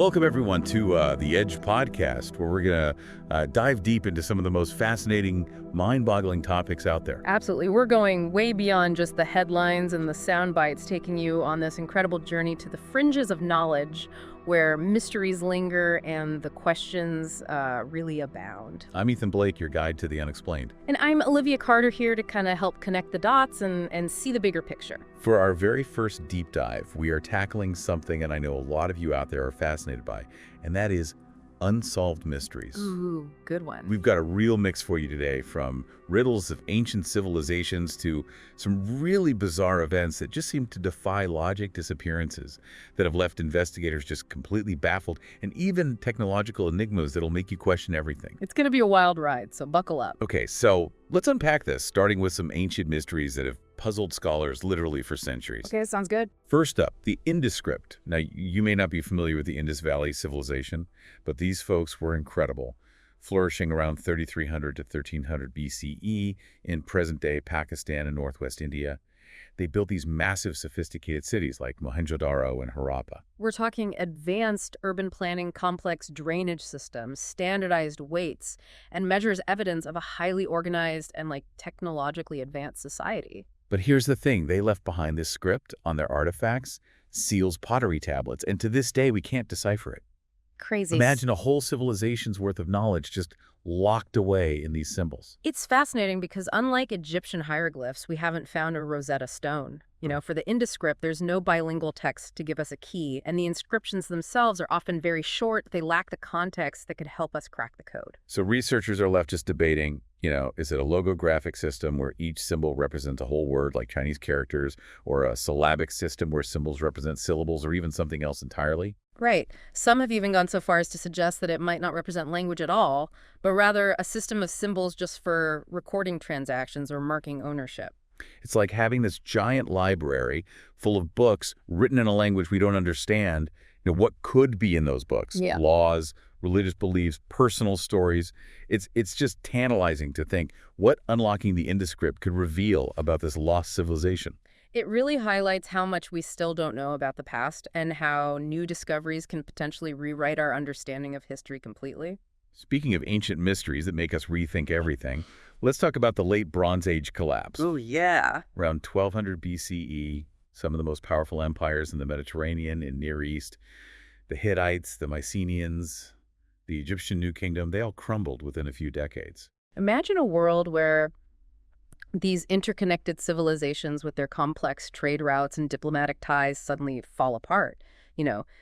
Welcome, everyone, to the Edge podcast, where we're going to dive deep into some of the most fascinating, mind-boggling topics out there. Absolutely. We're going way beyond just the headlines and the sound bites, taking you on this incredible journey to the fringes of knowledge, where mysteries linger and the questions really abound. I'm Ethan Blake, your guide to the unexplained. And I'm Olivia Carter, here to kind of help connect the dots and see the bigger picture. For our very first deep dive, we are tackling something, and I know a lot of you out there are fascinated by, and that is unsolved mysteries. Ooh, good one. We've got a real mix for you today, from riddles of ancient civilizations to some really bizarre events that just seem to defy logic, disappearances that have left investigators just completely baffled, and even technological enigmas that'll make you question everything. It's going to be a wild ride, so buckle up. Okay, so let's unpack this, starting with some ancient mysteries that have puzzled scholars literally for centuries. Okay, sounds good. First up, the Indus script. Now, you may not be familiar with the Indus Valley civilization, but these folks were incredible, flourishing around 3300 to 1300 BCE in present-day Pakistan and northwest India. They built these massive, sophisticated cities like Mohenjo-daro and Harappa. We're talking advanced urban planning, complex drainage systems, standardized weights, and measures evidence of a highly organized and technologically advanced society. But here's the thing, they left behind this script on their artifacts, seals, pottery tablets, and to this day we can't decipher it. Crazy. Imagine a whole civilization's worth of knowledge just locked away in these symbols. It's fascinating because unlike Egyptian hieroglyphs, we haven't found a Rosetta Stone. For the Indus script, there's no bilingual text to give us a key, and the inscriptions themselves are often very short. They lack the context that could help us crack the code. So researchers are left just debating, is it a logographic system where each symbol represents a whole word like Chinese characters, or a syllabic system where symbols represent syllables, or even something else entirely? Right. Some have even gone so far as to suggest that it might not represent language at all, but rather a system of symbols just for recording transactions or marking ownership. It's like having this giant library full of books written in a language we don't understand. What could be in those books? Yeah. Laws, religious beliefs, personal stories. It's just tantalizing to think what unlocking the Indus script could reveal about this lost civilization. It really highlights how much we still don't know about the past and how new discoveries can potentially rewrite our understanding of history completely. Speaking of ancient mysteries that make us rethink everything, let's talk about the late Bronze Age collapse. Oh, yeah. Around 1200 BCE, some of the most powerful empires in the Mediterranean and Near East, the Hittites, the Mycenaeans, the Egyptian New Kingdom, they all crumbled within a few decades. Imagine a world where these interconnected civilizations with their complex trade routes and diplomatic ties suddenly fall apart.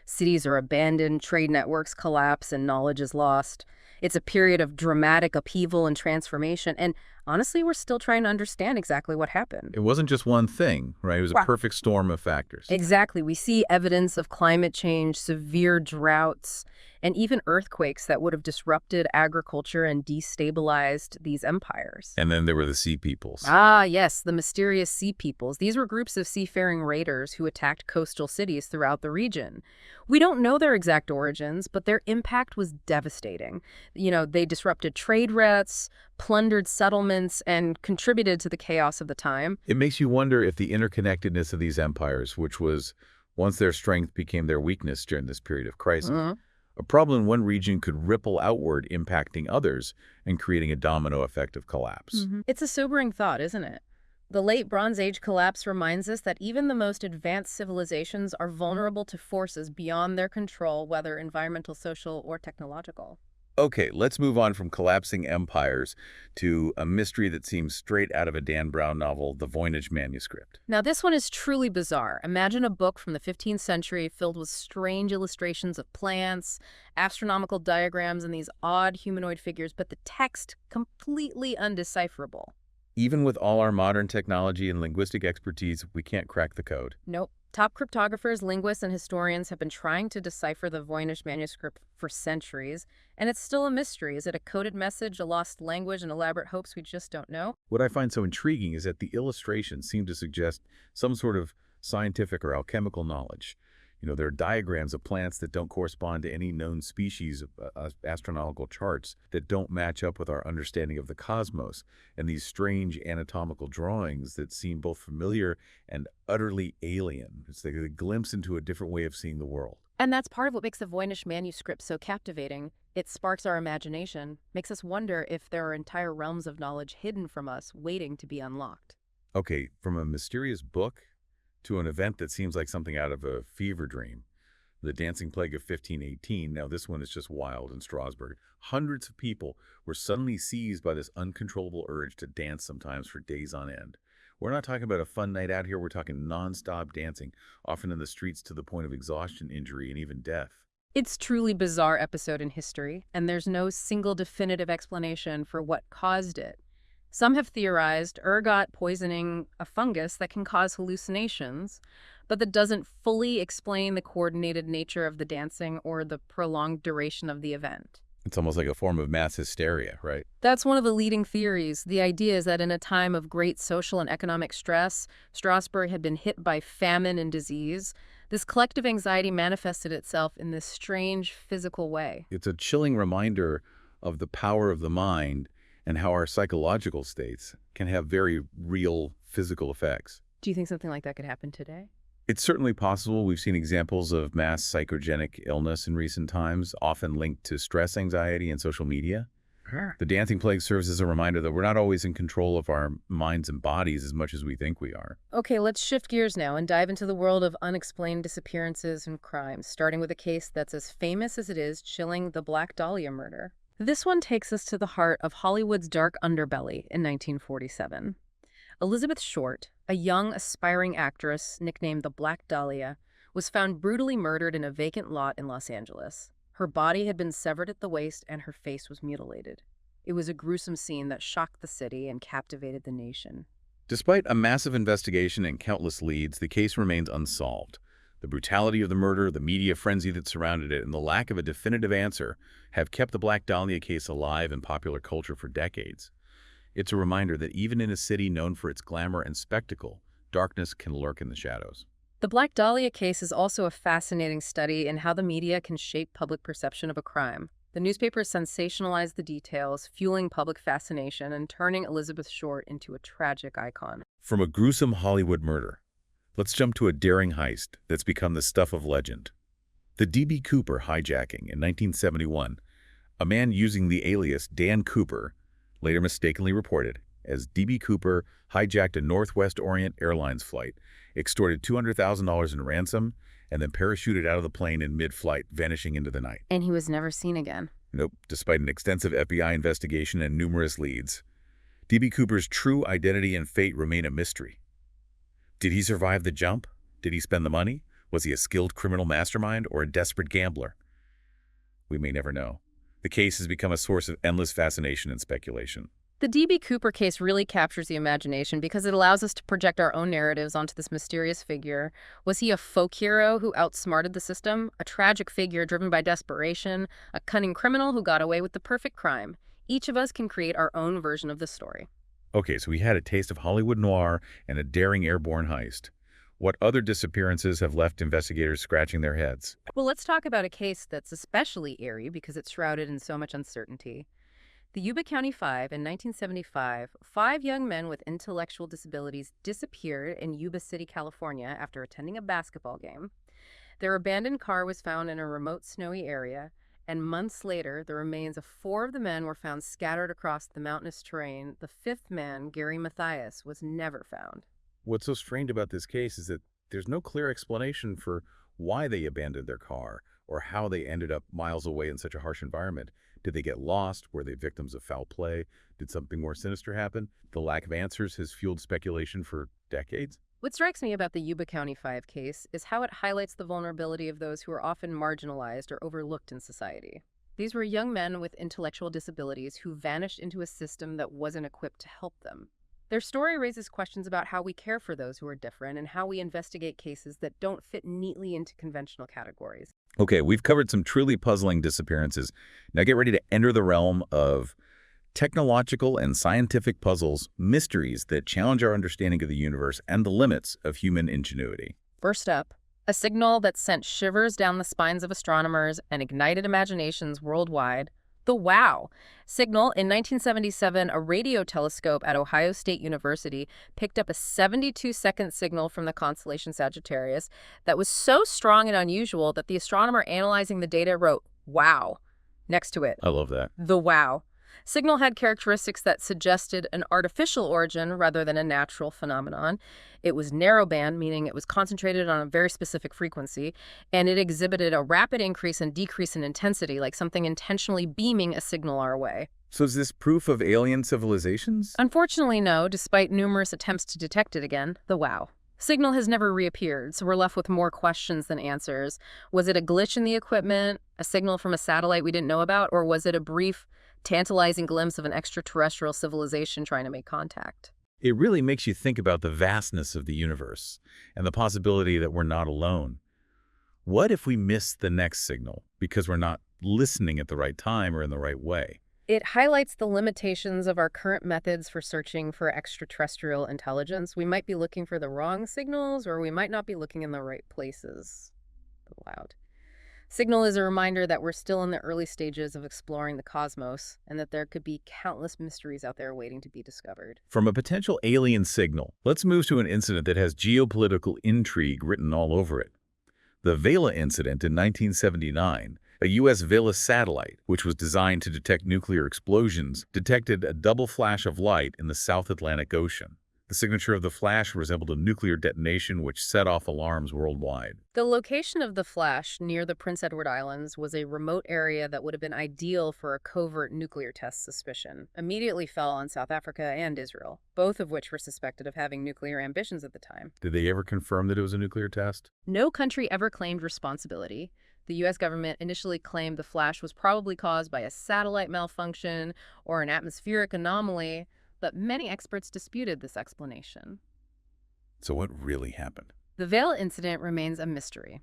Cities are abandoned, trade networks collapse, and knowledge is lost. It's a period of dramatic upheaval and transformation, and honestly, we're still trying to understand exactly what happened. It wasn't just one thing, right? It was a perfect storm of factors. Exactly. We see evidence of climate change, severe droughts, and even earthquakes that would have disrupted agriculture and destabilized these empires. And then there were the Sea Peoples. Ah, yes, the mysterious Sea Peoples. These were groups of seafaring raiders who attacked coastal cities throughout the region. We don't know their exact origins, but their impact was devastating. They disrupted trade routes, plundered settlements, and contributed to the chaos of the time. It makes you wonder if the interconnectedness of these empires, which was once their strength, became their weakness during this period of crisis. A problem in one region could ripple outward, impacting others and creating a domino effect of collapse. It's a sobering thought, isn't it? The late Bronze Age collapse reminds us that even the most advanced civilizations are vulnerable to forces beyond their control, whether environmental, social, or technological. Okay, let's move on from collapsing empires to a mystery that seems straight out of a Dan Brown novel, the Voynich manuscript. Now, this one is truly bizarre. Imagine a book from the 15th century filled with strange illustrations of plants, astronomical diagrams, and these odd humanoid figures, but the text completely undecipherable. Even with all our modern technology and linguistic expertise, we can't crack the code. Nope. Top cryptographers, linguists, and historians have been trying to decipher the Voynich manuscript for centuries, and it's still a mystery. Is it a coded message, a lost language, and elaborate hopes we just don't know? What I find so intriguing is that the illustrations seem to suggest some sort of scientific or alchemical knowledge. There are diagrams of plants that don't correspond to any known species, astronomical charts that don't match up with our understanding of the cosmos, and these strange anatomical drawings that seem both familiar and utterly alien. It's like a glimpse into a different way of seeing the world. And that's part of what makes the Voynich manuscript so captivating. It sparks our imagination, makes us wonder if there are entire realms of knowledge hidden from us, waiting to be unlocked. Okay, from a mysterious book to an event that seems like something out of a fever dream. The Dancing Plague of 1518, now this one is just wild in Strasbourg. Hundreds of people were suddenly seized by this uncontrollable urge to dance sometimes for days on end. We're not talking about a fun night out here, we're talking non-stop dancing, often in the streets to the point of exhaustion, injury, and even death. It's truly bizarre episode in history, and there's no single definitive explanation for what caused it. Some have theorized ergot poisoning a fungus that can cause hallucinations, but that doesn't fully explain the coordinated nature of the dancing or the prolonged duration of the event. It's almost like a form of mass hysteria, right? That's one of the leading theories. The idea is that in a time of great social and economic stress, Strasbourg had been hit by famine and disease. This collective anxiety manifested itself in this strange physical way. It's a chilling reminder of the power of the mind and how our psychological states can have very real physical effects. Do you think something like that could happen today? It's certainly possible. We've seen examples of mass psychogenic illness in recent times, often linked to stress, anxiety, and social media. Sure. The dancing plague serves as a reminder that we're not always in control of our minds and bodies as much as we think we are. Okay, let's shift gears now and dive into the world of unexplained disappearances and crimes, starting with a case that's as famous as it is chilling, the Black Dahlia murder. This one takes us to the heart of Hollywood's dark underbelly in 1947. Elizabeth Short, a young, aspiring actress nicknamed the Black Dahlia, was found brutally murdered in a vacant lot in Los Angeles. Her body had been severed at the waist and her face was mutilated. It was a gruesome scene that shocked the city and captivated the nation. Despite a massive investigation and countless leads, the case remains unsolved. The brutality of the murder, the media frenzy that surrounded it, and the lack of a definitive answer have kept the Black Dahlia case alive in popular culture for decades. It's a reminder that even in a city known for its glamour and spectacle, darkness can lurk in the shadows. The Black Dahlia case is also a fascinating study in how the media can shape public perception of a crime. The newspapers sensationalize the details, fueling public fascination and turning Elizabeth Short into a tragic icon. From a gruesome Hollywood murder, let's jump to a daring heist that's become the stuff of legend. The D.B. Cooper hijacking in 1971. A man using the alias Dan Cooper, later mistakenly reported as D.B. Cooper, hijacked a Northwest Orient Airlines flight, extorted $200,000 in ransom, and then parachuted out of the plane in mid-flight, vanishing into the night. And he was never seen again. Nope, despite an extensive FBI investigation and numerous leads. D.B. Cooper's true identity and fate remain a mystery. Did he survive the jump? Did he spend the money? Was he a skilled criminal mastermind or a desperate gambler? We may never know. The case has become a source of endless fascination and speculation. The D.B. Cooper case really captures the imagination because it allows us to project our own narratives onto this mysterious figure. Was he a folk hero who outsmarted the system? A tragic figure driven by desperation? A cunning criminal who got away with the perfect crime? Each of us can create our own version of the story. Okay, so we had a taste of Hollywood noir and a daring airborne heist. What other disappearances have left investigators scratching their heads? Well, let's talk about a case that's especially eerie because it's shrouded in so much uncertainty. The Yuba County Five in 1975, 5 young men with intellectual disabilities disappeared in Yuba City, California after attending a basketball game. Their abandoned car was found in a remote snowy area, and months later, the remains of 4 of the men were found scattered across the mountainous terrain. The 5th man, Gary Mathias, was never found. What's so strange about this case is that there's no clear explanation for why they abandoned their car or how they ended up miles away in such a harsh environment. Did they get lost? Were they victims of foul play? Did something more sinister happen? The lack of answers has fueled speculation for decades. What strikes me about the Yuba County Five case is how it highlights the vulnerability of those who are often marginalized or overlooked in society. These were young men with intellectual disabilities who vanished into a system that wasn't equipped to help them. Their story raises questions about how we care for those who are different and how we investigate cases that don't fit neatly into conventional categories. Okay, we've covered some truly puzzling disappearances. Now get ready to enter the realm of technological and scientific puzzles, mysteries that challenge our understanding of the universe and the limits of human ingenuity. First up, a signal that sent shivers down the spines of astronomers and ignited imaginations worldwide, The WOW signal. In 1977, a radio telescope at Ohio State University picked up a 72-second signal from the constellation Sagittarius that was so strong and unusual that the astronomer analyzing the data wrote, "Wow," next to it. I love that. The WOW signal had characteristics that suggested an artificial origin rather than a natural phenomenon. It was narrowband, meaning it was concentrated on a very specific frequency, and it exhibited a rapid increase and decrease in intensity, like something intentionally beaming a signal our way. So is this proof of alien civilizations? Unfortunately, no, despite numerous attempts to detect it again, the WOW signal has never reappeared, so we're left with more questions than answers. Was it a glitch in the equipment, a signal from a satellite we didn't know about, or was it a brief, tantalizing glimpse of an extraterrestrial civilization trying to make contact? It really makes you think about the vastness of the universe and the possibility that we're not alone. What if we miss the next signal because we're not listening at the right time or in the right way? It highlights the limitations of our current methods for searching for extraterrestrial intelligence. We might be looking for the wrong signals, or we might not be looking in the right places. Loud. Signal is a reminder that we're still in the early stages of exploring the cosmos, and that there could be countless mysteries out there waiting to be discovered. From a potential alien signal, let's move to an incident that has geopolitical intrigue written all over it. The Vela incident in 1979, a U.S. Vela satellite, which was designed to detect nuclear explosions, detected a double flash of light in the South Atlantic Ocean. The signature of the flash resembled a nuclear detonation which set off alarms worldwide. The location of the flash near the Prince Edward Islands was a remote area that would have been ideal for a covert nuclear test. Suspicion immediately fell on South Africa and Israel, both of which were suspected of having nuclear ambitions at the time. Did they ever confirm that it was a nuclear test? No country ever claimed responsibility. The U.S. government initially claimed the flash was probably caused by a satellite malfunction or an atmospheric anomaly, but many experts disputed this explanation. So what really happened? The Vela incident remains a mystery.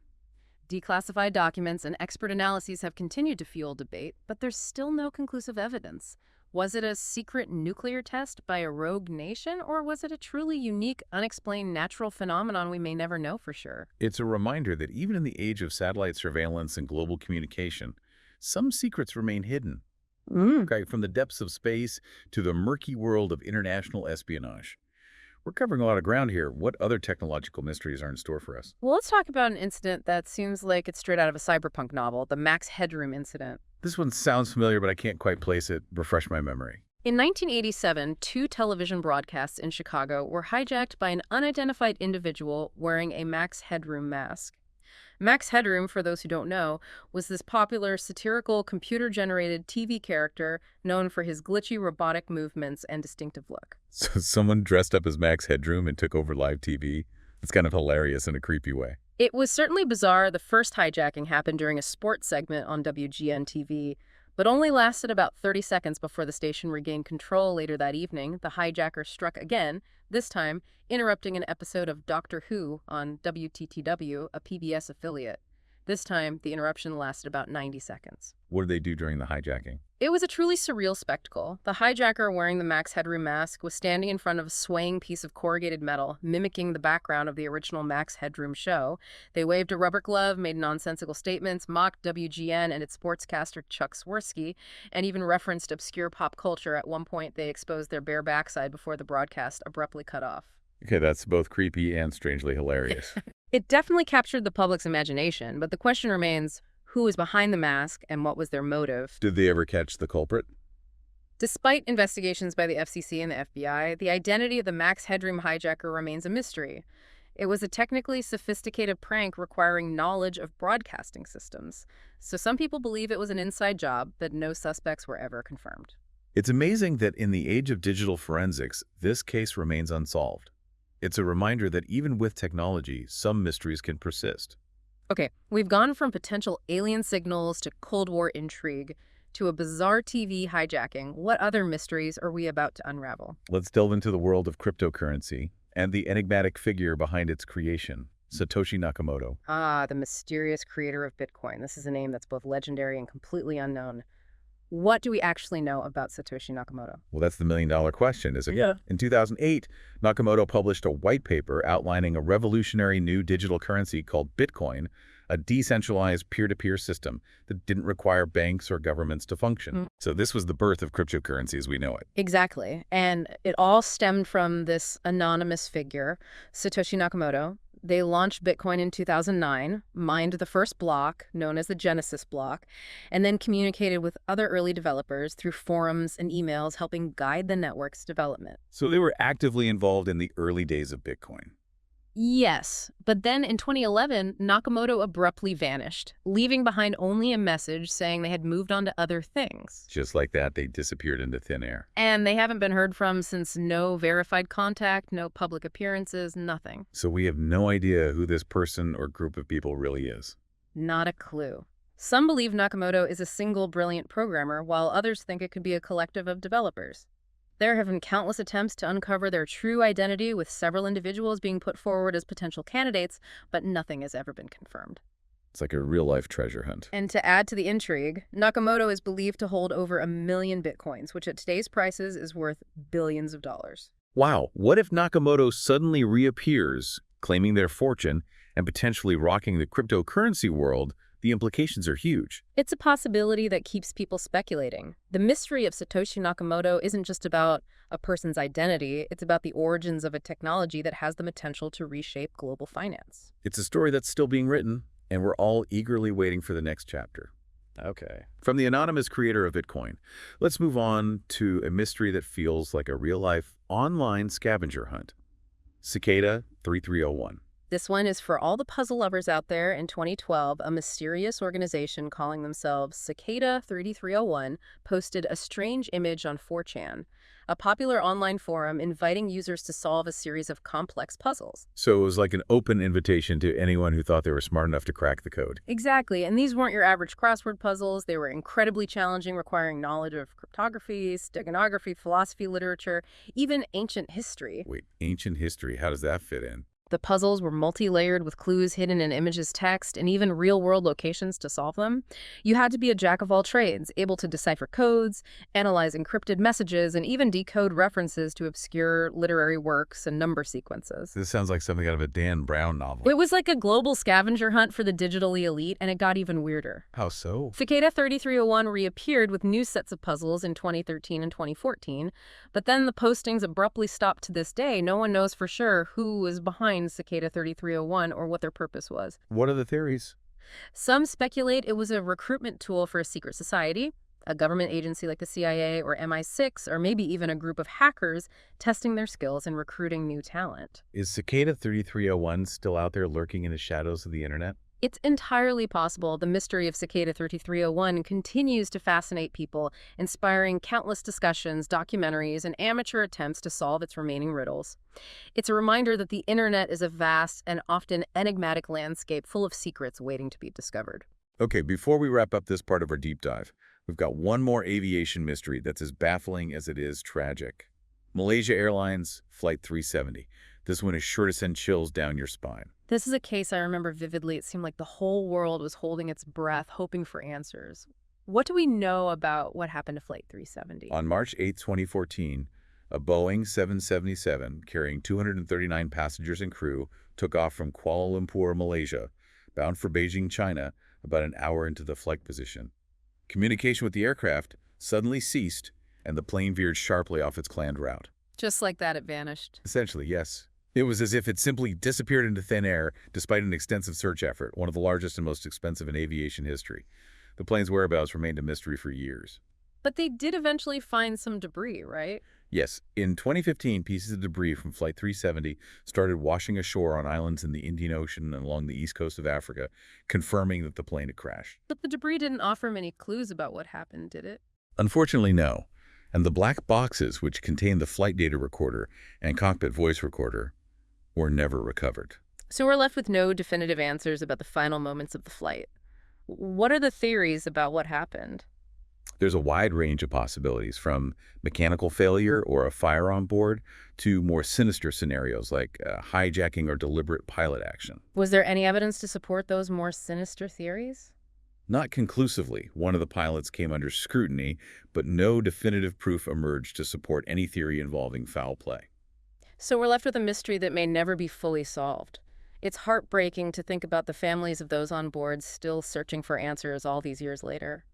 Declassified documents and expert analyses have continued to fuel debate, but there's still no conclusive evidence. Was it a secret nuclear test by a rogue nation, or was it a truly unique, unexplained natural phenomenon we may never know for sure? It's a reminder that even in the age of satellite surveillance and global communication, some secrets remain hidden. Okay, from the depths of space to the murky world of international espionage. We're covering a lot of ground here. What other technological mysteries are in store for us? Well, let's talk about an incident that seems like it's straight out of a cyberpunk novel, the Max Headroom incident. This one sounds familiar, but I can't quite place it. Refresh my memory. In 1987, two television broadcasts in Chicago were hijacked by an unidentified individual wearing a Max Headroom mask. Max Headroom, for those who don't know, was this popular satirical computer-generated TV character known for his glitchy robotic movements and distinctive look. So someone dressed up as Max Headroom and took over live TV? It's kind of hilarious in a creepy way. It was certainly bizarre. The first hijacking happened during a sports segment on WGN-TV, but only lasted about 30 seconds before the station regained control. Later that evening, the hijacker struck again, this time interrupting an episode of Doctor Who on WTTW, a PBS affiliate. This time, the interruption lasted about 90 seconds. What did they do during the hijacking? It was a truly surreal spectacle. The hijacker wearing the Max Headroom mask was standing in front of a swaying piece of corrugated metal, mimicking the background of the original Max Headroom show. They waved a rubber glove, made nonsensical statements, mocked WGN and its sportscaster Chuck Swirsky, and even referenced obscure pop culture. At one point, they exposed their bare backside before the broadcast abruptly cut off. Okay, that's both creepy and strangely hilarious. It definitely captured the public's imagination, but the question remains, who was behind the mask and what was their motive? Did they ever catch the culprit? Despite investigations by the FCC and the FBI, the identity of the Max Headroom hijacker remains a mystery. It was a technically sophisticated prank requiring knowledge of broadcasting systems. So some people believe it was an inside job, but no suspects were ever confirmed. It's amazing that in the age of digital forensics, this case remains unsolved. It's a reminder that even with technology, some mysteries can persist. Okay, we've gone from potential alien signals to Cold War intrigue to a bizarre TV hijacking. What other mysteries are we about to unravel? Let's delve into the world of cryptocurrency and the enigmatic figure behind its creation, Satoshi Nakamoto. Ah, the mysterious creator of Bitcoin. This is a name that's both legendary and completely unknown. What do we actually know about Satoshi Nakamoto? Well, that's the million-dollar question, isn't it? Yeah. In 2008, Nakamoto published a white paper outlining a revolutionary new digital currency called Bitcoin, a decentralized peer-to-peer system that didn't require banks or governments to function. Mm. So this was the birth of cryptocurrency as we know it. Exactly. And it all stemmed from this anonymous figure, Satoshi Nakamoto. They launched Bitcoin in 2009, mined the first block, known as the Genesis block, and then communicated with other early developers through forums and emails, helping guide the network's development. So they were actively involved in the early days of Bitcoin. Yes, but then in 2011, Nakamoto abruptly vanished, leaving behind only a message saying they had moved on to other things. Just like that, they disappeared into thin air. And they haven't been heard from since. No verified contact, no public appearances, nothing. So we have no idea who this person or group of people really is. Not a clue. Some believe Nakamoto is a single brilliant programmer, while others think it could be a collective of developers. There have been countless attempts to uncover their true identity, with several individuals being put forward as potential candidates, but nothing has ever been confirmed. It's like a real-life treasure hunt. And to add to the intrigue, Nakamoto is believed to hold over 1 million bitcoins, which at today's prices is worth billions of dollars. Wow, what if Nakamoto suddenly reappears, claiming their fortune and potentially rocking the cryptocurrency world? The implications are huge. It's a possibility that keeps people speculating. The mystery of Satoshi Nakamoto isn't just about a person's identity, it's about the origins of a technology that has the potential to reshape global finance. It's a story that's still being written, and we're all eagerly waiting for the next chapter. Okay. From the anonymous creator of Bitcoin, let's move on to a mystery that feels like a real-life online scavenger hunt. Cicada 3301. This one is for all the puzzle lovers out there. In 2012, a mysterious organization calling themselves Cicada 3301 posted a strange image on 4chan, a popular online forum inviting users to solve a series of complex puzzles. So it was like an open invitation to anyone who thought they were smart enough to crack the code. Exactly, and these weren't your average crossword puzzles. They were incredibly challenging, requiring knowledge of cryptography, steganography, philosophy, literature, even ancient history. Wait, ancient history, how does that fit in? The puzzles were multi-layered with clues hidden in images, text, and even real-world locations to solve them. You had to be a jack of all trades, able to decipher codes, analyze encrypted messages, and even decode references to obscure literary works and number sequences. This sounds like something out of a Dan Brown novel. It was like a global scavenger hunt for the digitally elite, and it got even weirder. How so? Cicada 3301 reappeared with new sets of puzzles in 2013 and 2014, but then the postings abruptly stopped to this day. No one knows for sure who was behind Cicada 3301 or what their purpose was. What are the theories? Some speculate it was a recruitment tool for a secret society, a government agency like the CIA or MI6, or maybe even a group of hackers testing their skills and recruiting new talent. Is Cicada 3301 still out there lurking in the shadows of the internet? It's entirely possible. The mystery of Cicada 3301 continues to fascinate people, inspiring countless discussions, documentaries, and amateur attempts to solve its remaining riddles. It's a reminder that the internet is a vast and often enigmatic landscape full of secrets waiting to be discovered. Okay, before we wrap up this part of our deep dive, we've got one more aviation mystery that's as baffling as it is tragic. Malaysia Airlines Flight 370. This one is sure to send chills down your spine. This is a case I remember vividly. It seemed like the whole world was holding its breath, hoping for answers. What do we know about what happened to Flight 370? On March 8, 2014, a Boeing 777 carrying 239 passengers and crew took off from Kuala Lumpur, Malaysia, bound for Beijing, China, about an hour into the flight position. Communication with the aircraft suddenly ceased, and the plane veered sharply off its planned route. Just like that, it vanished. Essentially, yes. It was as if it simply disappeared into thin air despite an extensive search effort, one of the largest and most expensive in aviation history. The plane's whereabouts remained a mystery for years. But they did eventually find some debris, right? Yes, in 2015, pieces of debris from Flight 370 started washing ashore on islands in the Indian Ocean and along the east coast of Africa, confirming that the plane had crashed. But the debris didn't offer many clues about what happened, did it? Unfortunately, no. And the black boxes, which contained the flight data recorder and cockpit voice recorder, were never recovered. So we're left with no definitive answers about the final moments of the flight. What are the theories about what happened? There's a wide range of possibilities, from mechanical failure or a fire on board to more sinister scenarios like hijacking or deliberate pilot action. Was there any evidence to support those more sinister theories? Not conclusively. One of the pilots came under scrutiny, but no definitive proof emerged to support any theory involving foul play. So we're left with a mystery that may never be fully solved. It's heartbreaking to think about the families of those on board still searching for answers all these years later.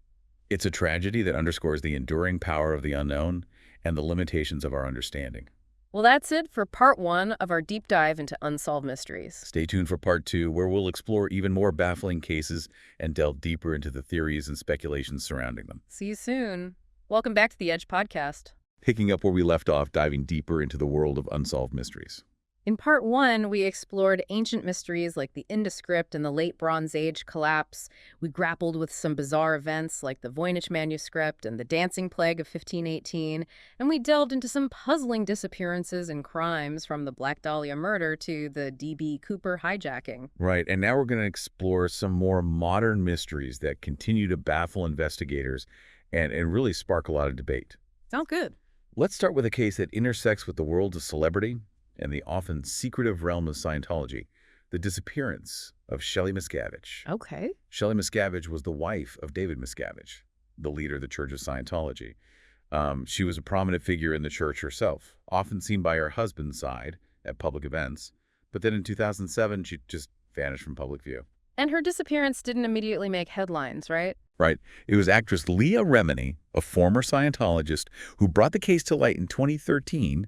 It's a tragedy that underscores the enduring power of the unknown and the limitations of our understanding. Well, that's it for part one of our deep dive into unsolved mysteries. Stay tuned for part two, where we'll explore even more baffling cases and delve deeper into the theories and speculations surrounding them. See you soon. Welcome back to the Edge podcast. Picking up where we left off, diving deeper into the world of unsolved mysteries. In part one, we explored ancient mysteries like the Indescript and the Late Bronze Age collapse. We grappled with some bizarre events like the Voynich manuscript and the Dancing Plague of 1518, and we delved into some puzzling disappearances and crimes from the Black Dahlia murder to the D.B. Cooper hijacking. Right, and now we're going to explore some more modern mysteries that continue to baffle investigators and really spark a lot of debate. Sounds good. Let's start with a case that intersects with the world of celebrity and the often secretive realm of Scientology, the disappearance of Shelley Miscavige. Okay. Shelley Miscavige was the wife of David Miscavige, the leader of the Church of Scientology. She was a prominent figure in the church herself, often seen by her husband's side at public events, but then in 2007, she just vanished from public view. And her disappearance didn't immediately make headlines, right? Right. It was actress Leah Remini, a former Scientologist, who brought the case to light in 2013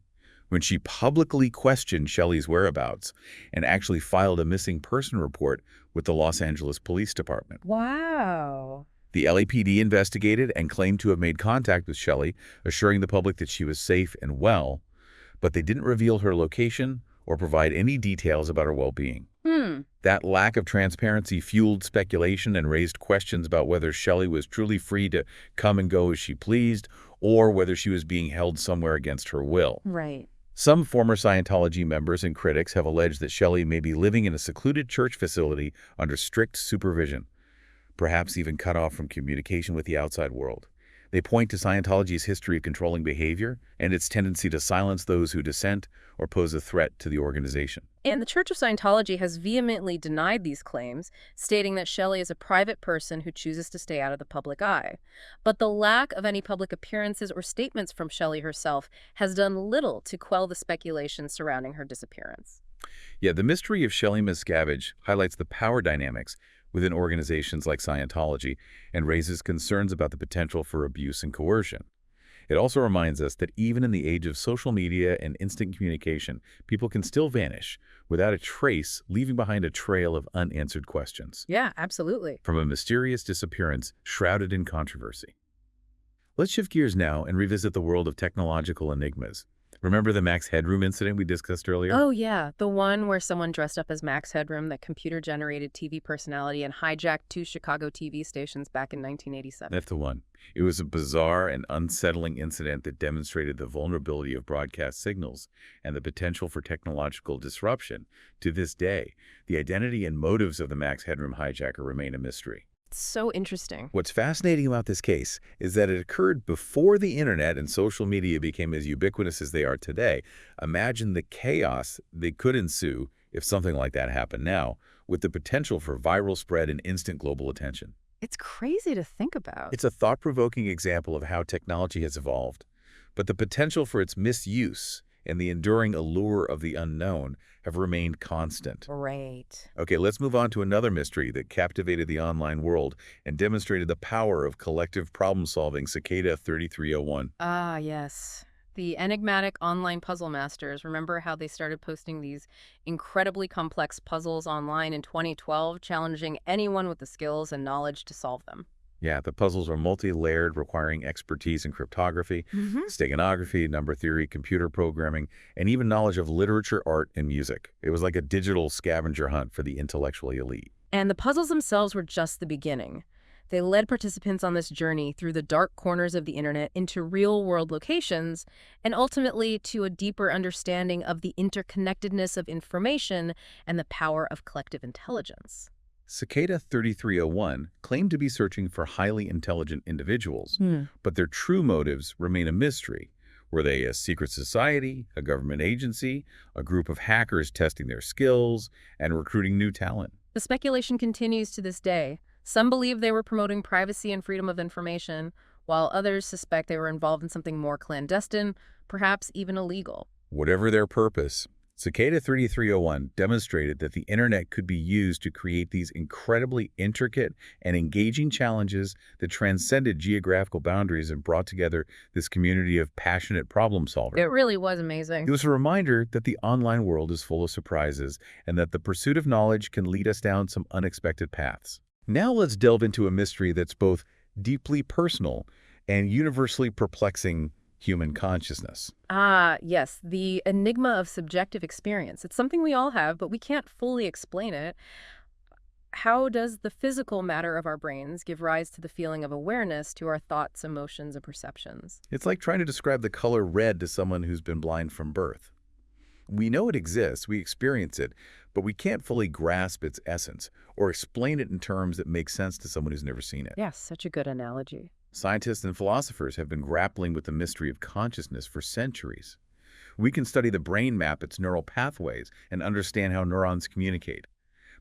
when she publicly questioned Shelley's whereabouts and actually filed a missing person report with the Los Angeles Police Department. Wow. The LAPD investigated and claimed to have made contact with Shelley, assuring the public that she was safe and well, but they didn't reveal her location or provide any details about her well-being. That lack of transparency fueled speculation and raised questions about whether Shelley was truly free to come and go as she pleased or whether she was being held somewhere against her will. Right. Some former Scientology members and critics have alleged that Shelley may be living in a secluded church facility under strict supervision, perhaps even cut off from communication with the outside world. They point to Scientology's history of controlling behavior and its tendency to silence those who dissent or pose a threat to the organization. And the Church of Scientology has vehemently denied these claims, stating that Shelley is a private person who chooses to stay out of the public eye. But the lack of any public appearances or statements from Shelley herself has done little to quell the speculation surrounding her disappearance. Yeah, the mystery of Shelley Miscavige highlights the power dynamics within organizations like Scientology and raises concerns about the potential for abuse and coercion. It also reminds us that even in the age of social media and instant communication, people can still vanish without a trace, leaving behind a trail of unanswered questions. Yeah, absolutely. From a mysterious disappearance shrouded in controversy. Let's shift gears now and revisit the world of technological enigmas. Remember the Max Headroom incident we discussed earlier? Oh, yeah. The one where someone dressed up as Max Headroom, that computer-generated TV personality, and hijacked 2 Chicago TV stations back in 1987. That's the one. It was a bizarre and unsettling incident that demonstrated the vulnerability of broadcast signals and the potential for technological disruption. To this day, the identity and motives of the Max Headroom hijacker remain a mystery. So interesting. What's fascinating about this case is that it occurred before the internet and social media became as ubiquitous as they are today. Imagine the chaos that could ensue if something like that happened now, with the potential for viral spread and instant global attention. It's crazy to think about. It's a thought-provoking example of how technology has evolved, but the potential for its misuse and the enduring allure of the unknown have remained constant. Right. Okay, let's move on to another mystery that captivated the online world and demonstrated the power of collective problem-solving, Cicada 3301. Ah, yes. The enigmatic online puzzle masters. Remember how they started posting these incredibly complex puzzles online in 2012, challenging anyone with the skills and knowledge to solve them? Yeah, the puzzles are multi-layered, requiring expertise in cryptography, steganography, number theory, computer programming, and even knowledge of literature, art, and music. It was like a digital scavenger hunt for the intellectually elite. And the puzzles themselves were just the beginning. They led participants on this journey through the dark corners of the internet into real-world locations, and ultimately to a deeper understanding of the interconnectedness of information and the power of collective intelligence. Cicada 3301 claimed to be searching for highly intelligent individuals, but their true motives remain a mystery. Were they a secret society, a government agency, a group of hackers testing their skills and recruiting new talent? The speculation continues to this day. Some believe they were promoting privacy and freedom of information, while others suspect they were involved in something more clandestine, perhaps even illegal. Whatever their purpose, Cicada 3301 demonstrated that the internet could be used to create these incredibly intricate and engaging challenges that transcended geographical boundaries and brought together this community of passionate problem solvers. It really was It amazing. was a reminder that the online world is full of surprises and that the pursuit of knowledge can lead us down some unexpected paths. Now let's delve into a mystery that's both deeply personal and universally perplexing: human consciousness. Ah, yes, the enigma of subjective experience. It's something we all have, but we can't fully explain it. How does the physical matter of our brains give rise to the feeling of awareness to our thoughts, emotions, and perceptions? It's like trying to describe the color red to someone who's been blind from birth. We know it exists, we experience it, but we can't fully grasp its essence or explain it in terms that make sense to someone who's never seen it. Yes, such a good analogy. Scientists and philosophers have been grappling with the mystery of consciousness for centuries. We can study the brain map its neural pathways and understand how neurons communicate.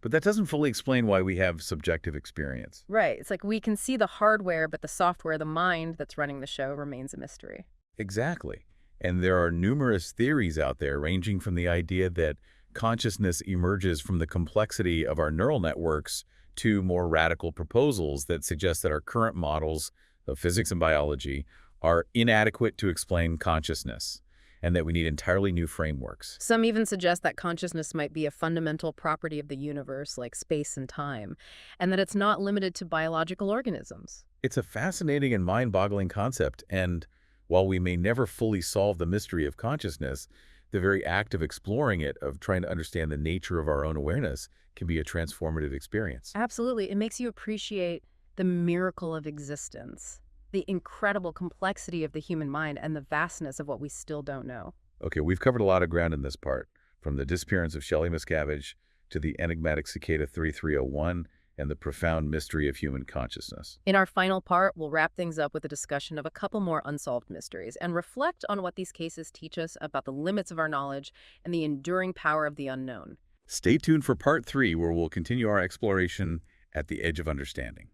But that doesn't fully explain why we have subjective experience. Right. It's like we can see the hardware, but the software, the mind that's running the show remains a mystery. Exactly. And there are numerous theories out there, ranging from the idea that consciousness emerges from the complexity of our neural networks to more radical proposals that suggest that our current models of physics and biology are inadequate to explain consciousness, and that we need entirely new frameworks. Some even suggest that consciousness might be a fundamental property of the universe, like space and time, and that it's not limited to biological organisms. It's a fascinating and mind-boggling concept, and while we may never fully solve the mystery of consciousness, the very act of exploring it, of trying to understand the nature of our own awareness, can be a transformative experience. Absolutely. It makes you appreciate the miracle of existence, the incredible complexity of the human mind, and the vastness of what we still don't know. Okay, we've covered a lot of ground in this part, from the disappearance of Shelley Miscavige to the enigmatic Cicada 3301 and the profound mystery of human consciousness. In our final part, we'll wrap things up with a discussion of a couple more unsolved mysteries and reflect on what these cases teach us about the limits of our knowledge and the enduring power of the unknown. Stay tuned for part 3, where we'll continue our exploration at the edge of understanding.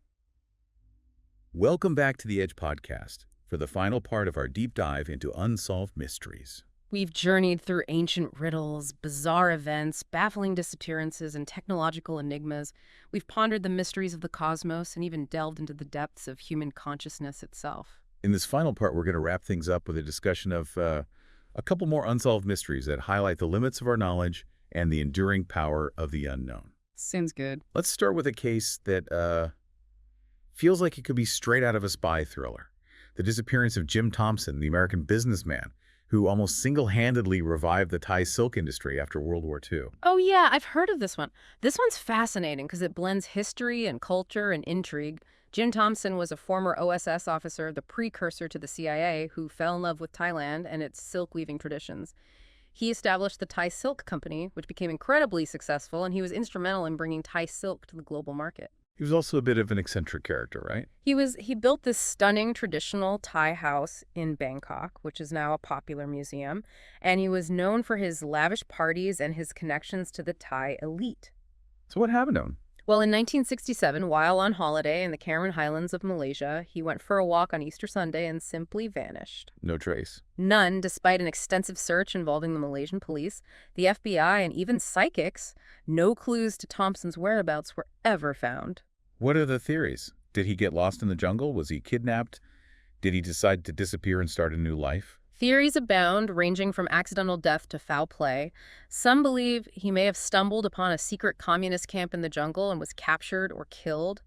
Welcome back to the Edge Podcast for the final part of our deep dive into unsolved mysteries. We've journeyed through ancient riddles, bizarre events, baffling disappearances, and technological enigmas. We've pondered the mysteries of the cosmos and even delved into the depths of human consciousness itself. In this final part, we're going to wrap things up with a discussion of a couple more unsolved mysteries that highlight the limits of our knowledge and the enduring power of the unknown. Sounds good. Let's start with a case that feels like it could be straight out of a spy thriller: the disappearance of Jim Thompson, the American businessman who almost single-handedly revived the Thai silk industry after World War II. Oh, yeah, I've heard of this one. This one's fascinating because it blends history and culture and intrigue. Jim Thompson was a former OSS officer, the precursor to the CIA, who fell in love with Thailand and its silk weaving traditions. He established the Thai Silk Company, which became incredibly successful, and he was instrumental in bringing Thai silk to the global market. He was also a bit of an eccentric character, right? He built this stunning traditional Thai house in Bangkok, which is now a popular museum, and he was known for his lavish parties and his connections to the Thai elite. So what happened to him? Well, in 1967, while on holiday in the Cameron Highlands of Malaysia, he went for a walk on Easter Sunday and simply vanished. No trace. None, despite an extensive search involving the Malaysian police, the FBI, and even psychics. No clues to Thompson's whereabouts were ever found. What are the theories? Did he get lost in the jungle? Was he kidnapped? Did he decide to disappear and start a new life? Theories abound, ranging from accidental death to foul play. Some believe he may have stumbled upon a secret communist camp in the jungle and was captured or killed.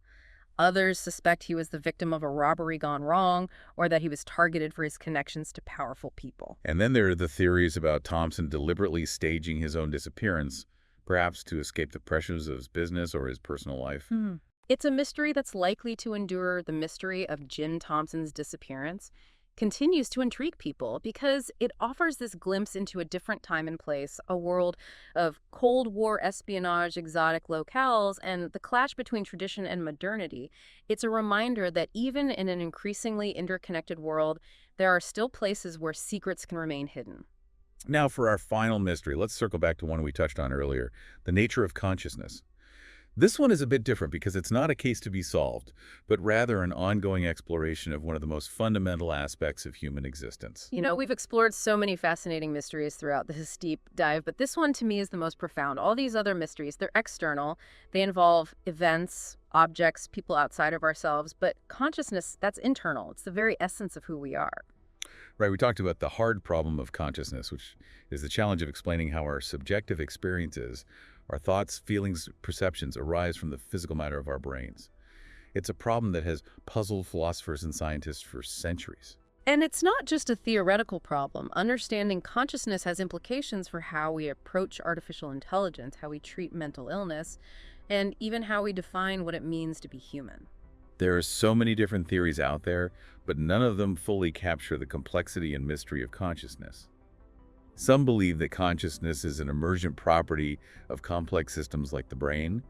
Others suspect he was the victim of a robbery gone wrong, or that he was targeted for his connections to powerful people. And then there are the theories about Thompson deliberately staging his own disappearance, perhaps to escape the pressures of his business or his personal life. It's a mystery that's likely to endure. The mystery of Jim Thompson's disappearance continues to intrigue people because it offers this glimpse into a different time and place, a world of Cold War espionage, exotic locales, and the clash between tradition and modernity. It's a reminder that even in an increasingly interconnected world, there are still places where secrets can remain hidden. Now for our final mystery, let's circle back to one we touched on earlier: the nature of consciousness. This one is a bit different because it's not a case to be solved, but rather an ongoing exploration of one of the most fundamental aspects of human existence. We've explored so many fascinating mysteries throughout this deep dive, but this one to me is the most profound. All these other mysteries, they're external. They involve events, objects, people outside of ourselves, but consciousness, that's internal. It's the very essence of who we are. Right, we talked about the hard problem of consciousness, which is the challenge of explaining how our subjective experiences, our thoughts, feelings, perceptions arise from the physical matter of our brains. It's a problem that has puzzled philosophers and scientists for centuries. And it's not just a theoretical problem. Understanding consciousness has implications for how we approach artificial intelligence, how we treat mental illness, and even how we define what it means to be human. There are so many different theories out there, but none of them fully capture the complexity and mystery of consciousness. Some believe that consciousness is an emergent property of complex systems like the brain,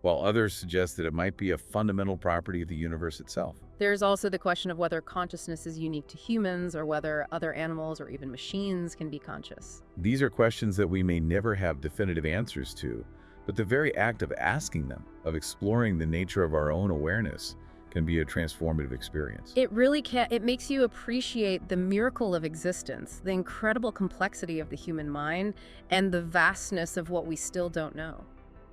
while others suggest that it might be a fundamental property of the universe itself. There's also the question of whether consciousness is unique to humans or whether other animals or even machines can be conscious. These are questions that we may never have definitive answers to, but the very act of asking them, of exploring the nature of our own awareness, can be a transformative experience. It really can. It makes you appreciate the miracle of existence, the incredible complexity of the human mind, and the vastness of what we still don't know.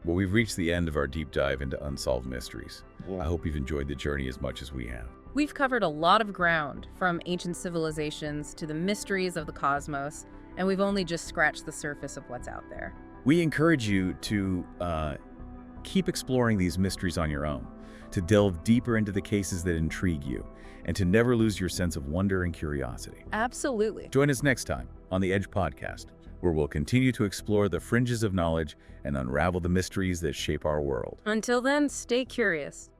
Well, we've reached the end of our deep dive into unsolved mysteries. I hope you've enjoyed the journey as much as we have. We've covered a lot of ground, from ancient civilizations to the mysteries of the cosmos, and we've only just scratched the surface of what's out there. We encourage you to keep exploring these mysteries on your own, to delve deeper into the cases that intrigue you, and to never lose your sense of wonder and curiosity. Absolutely. Join us next time on The Edge Podcast, where we'll continue to explore the fringes of knowledge and unravel the mysteries that shape our world. Until then, stay curious.